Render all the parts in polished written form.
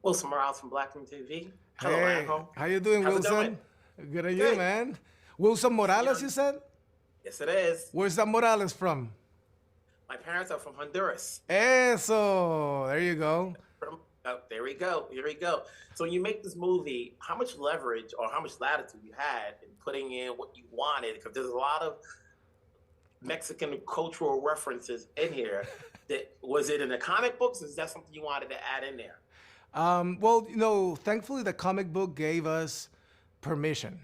Wilson Morales from Black Room TV. Hello, Hey, Angel. how you doing, How's it going? Wilson? Good on you, Good. man. Wilson See you Morales, on. you said? Yes, it is. Where's that Morales from? My parents are from Honduras. Eso. There you go. There we go. Here we go. So when you make this movie, how much leverage or how much latitude you had in putting in what you wanted? Because there's a lot of Mexican cultural references in here. That was it in the comic books? Or is that something you wanted to add in there? Well, thankfully the comic book gave us permission.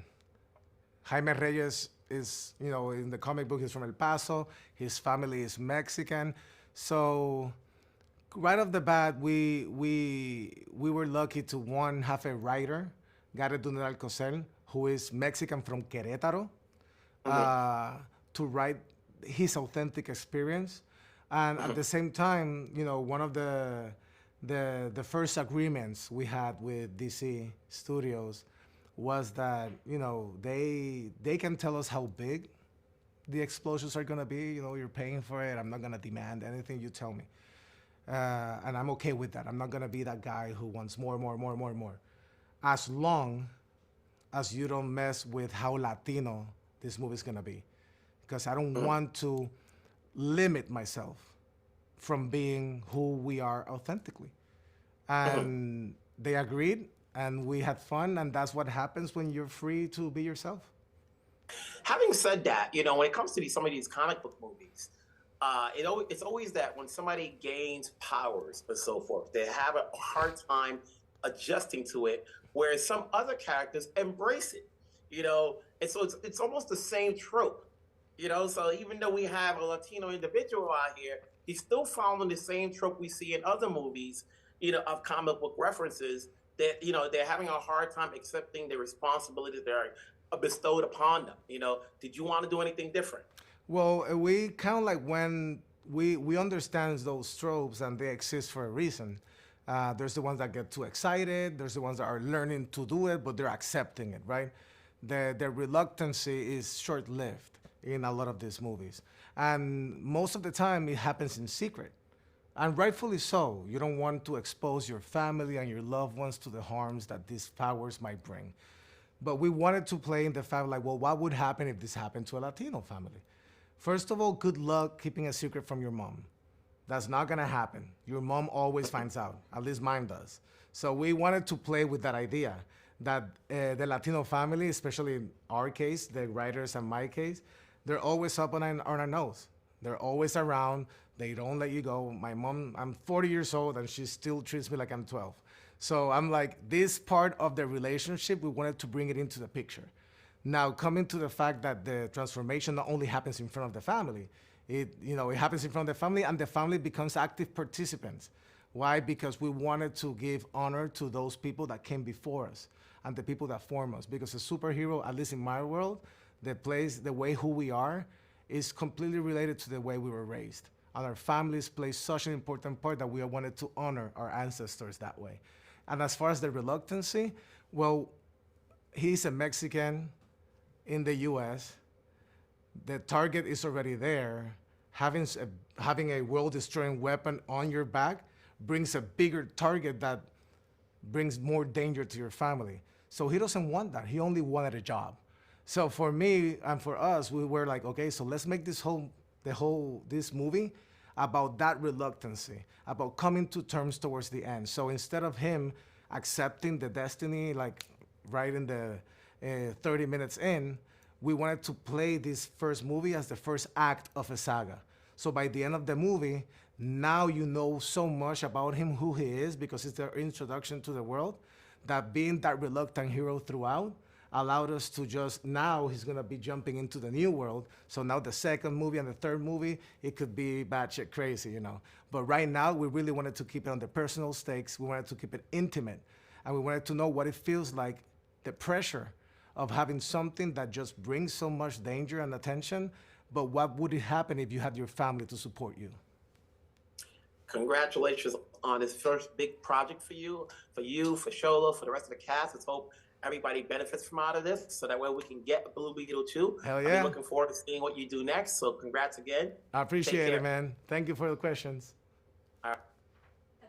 Jaime Reyes is, in the comic book, he's from El Paso. His family is Mexican. So right off the bat, we were lucky to one have a writer, Gareth Dunel Alcocer, who is Mexican from Querétaro, to write his authentic experience. And at the same time, one of the first agreements we had with DC Studios was that they can tell us how big the explosions are gonna be. You're paying for it. I'm not gonna demand anything you tell me, and I'm okay with that. I'm not gonna be that guy who wants more, more, more, more, more, as long as you don't mess with how Latino this movie's gonna be, because I don't want to limit myself from being who we are authentically. And they agreed, and we had fun, and that's what happens when you're free to be yourself. Having said that, when it comes to some of these comic book movies, it's always that when somebody gains powers and so forth, they have a hard time adjusting to it, whereas some other characters embrace it. And so it's almost the same trope. So even though we have a Latino individual out here, he's still following the same trope we see in other movies, of comic book references that, they're having a hard time accepting the responsibilities that are bestowed upon them. Did you want to do anything different? Well, we kind of like when we understand those tropes and they exist for a reason. There's the ones that get too excited. There's the ones that are learning to do it, but they're accepting it, right? The reluctancy is short-lived in a lot of these movies. And most of the time it happens in secret. And rightfully so. You don't want to expose your family and your loved ones to the harms that these powers might bring. But we wanted to play in the fact like, well, what would happen if this happened to a Latino family? First of all, good luck keeping a secret from your mom. That's not gonna happen. Your mom always finds out, at least mine does. So we wanted to play with that idea that the Latino family, especially in our case, the writers and my case, they're always up on our nose. They're always around. They don't let you go. My mom, I'm 40 years old and she still treats me like I'm 12. So I'm like, this part of the relationship, we wanted to bring it into the picture. Now, coming to the fact that the transformation not only happens in front of the family, it happens in front of the family and the family becomes active participants. Why? Because we wanted to give honor to those people that came before us and the people that form us. Because a superhero, at least in my world, the way who we are is completely related to the way we were raised. And our families play such an important part that we wanted to honor our ancestors that way. And as far as the reluctancy, well, he's a Mexican in the US. The target is already there. Having a world-destroying weapon on your back brings a bigger target that brings more danger to your family. So he doesn't want that. He only wanted a job. So for me and for us, we were like, okay, so let's make this movie about that reluctancy, about coming to terms towards the end. So instead of him accepting the destiny, like right in the 30 minutes in, we wanted to play this first movie as the first act of a saga. So by the end of the movie, now you know so much about him, who he is, because it's their introduction to the world, that being that reluctant hero throughout allowed us to now he's gonna be jumping into the new world. So now the second movie and the third movie, it could be batshit crazy, But right now, we really wanted to keep it on the personal stakes. We wanted to keep it intimate. And we wanted to know what it feels like, the pressure of having something that just brings so much danger and attention, but what would it happen if you had your family to support you? Congratulations on this first big project for you, for Xolo, for the rest of the cast. Let's hope everybody benefits from out of this, so that way we can get Blue Beetle too. Hell yeah. I'm looking forward to seeing what you do next. So congrats again. I appreciate it, man. Thank you for the questions.